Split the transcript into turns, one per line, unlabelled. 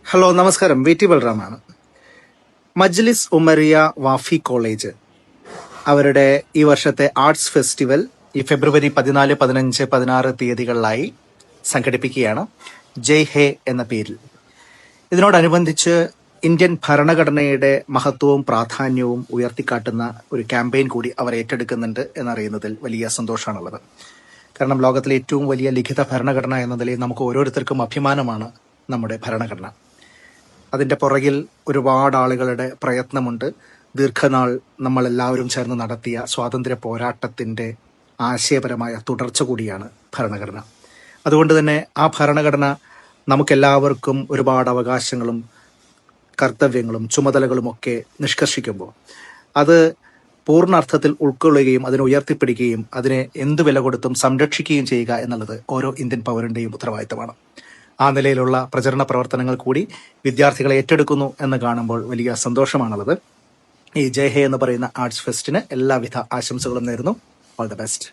Hello, നമസ്കാരം. V T ബൽറാമാണ്. Majlis Umariya Wafy college അവരുടെ ഈ വർഷത്തെ ആർട്സ് ഫെസ്റ്റിവൽ ഈ ഫെബ്രുവരി 14, 15, 16 തീയതികളിലായി സംഘടിപ്പിക്കുകയാണ്, ജയ് ഹേ എന്ന പേരിൽ. ഇതിനോടനുബന്ധിച്ച് ഇന്ത്യൻ ഭരണഘടനയുടെ മഹത്വവും പ്രാധാന്യവും ഉയർത്തിക്കാട്ടുന്ന ഒരു ക്യാമ്പയിൻ കൂടി അവർ ഏറ്റെടുക്കുന്നുണ്ട് എന്നറിയുന്നതിൽ വലിയ സന്തോഷമാണുള്ളത്. കാരണം ലോകത്തിലെ ഏറ്റവും വലിയ ലിഖിത ഭരണഘടന എന്ന നിലയിൽ നമുക്ക് ഓരോരുത്തർക്കും അഭിമാനമാണ് നമ്മുടെ ഭരണഘടന. അതിൻ്റെ പുറകിൽ ഒരുപാട് ആളുകളുടെ പ്രയത്നമുണ്ട്. ദീർഘനാൾ നമ്മളെല്ലാവരും ചേർന്ന് നടത്തിയ സ്വാതന്ത്ര്യ പോരാട്ടത്തിൻ്റെ ആശയപരമായ തുടർച്ച കൂടിയാണ് ഭരണഘടന. അതുകൊണ്ട് തന്നെ ആ ഭരണഘടന നമുക്കെല്ലാവർക്കും ഒരുപാട് അവകാശങ്ങളും കർത്തവ്യങ്ങളും ചുമതലകളുമൊക്കെ നിഷ്കർഷിക്കുമ്പോൾ അത് പൂർണ്ണാർത്ഥത്തിൽ ഉൾക്കൊള്ളുകയും അതിനെ ഉയർത്തിപ്പിടിക്കുകയും അതിനെ എന്ത് വില കൊടുത്തും സംരക്ഷിക്കുകയും ചെയ്യുക എന്നുള്ളത് ഓരോ ഇന്ത്യൻ പൗരൻ്റെയും ഉത്തരവാദിത്തമാണ്. ആ നിലയിലുള്ള പ്രചരണ പ്രവർത്തനങ്ങൾ കൂടി വിദ്യാർത്ഥികളെ ഏറ്റെടുക്കുന്നു എന്ന് കാണുമ്പോൾ വലിയ സന്തോഷമാണുള്ളത്. ഈ ജയ് ഹേ എന്ന് പറയുന്ന ആർട്സ് ഫെസ്റ്റിന് എല്ലാവിധ ആശംസകളും നേരുന്നു. All the best.